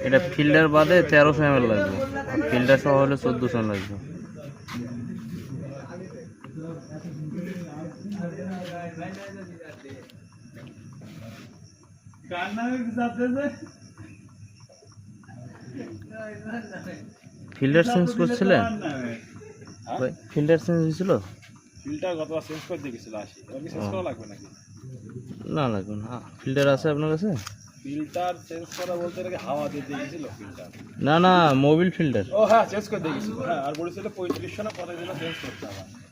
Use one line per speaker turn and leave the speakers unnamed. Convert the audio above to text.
এটা ফিল্টার বাদে 1300 ml লাগবে, ফিল্টার সহ হলে 1400 লাগবে। ফিল্টার চেঞ্জ করছিলেন? ফিল্টার চেঞ্জ হয়েছিল?
ফিল্টার গতবার চেঞ্জ করে দিয়ে গেছিল 80, এবার কি চেঞ্জ করা লাগবে নাকি?
না লাগবে না। ফিল্টার আছে আপনার কাছে?
ফিল্টার চেঞ্জ করা বলতে নাকি হাওয়া দিয়ে দিয়ে গেছিল ফিল্টার?
না না, মোবিল ফিল্টার।
ও হ্যাঁ, চেঞ্জ করে দিয়ে গেছিল। হ্যাঁ, আর বলেছিল 3500 না 5000 চেঞ্জ করতে হবে।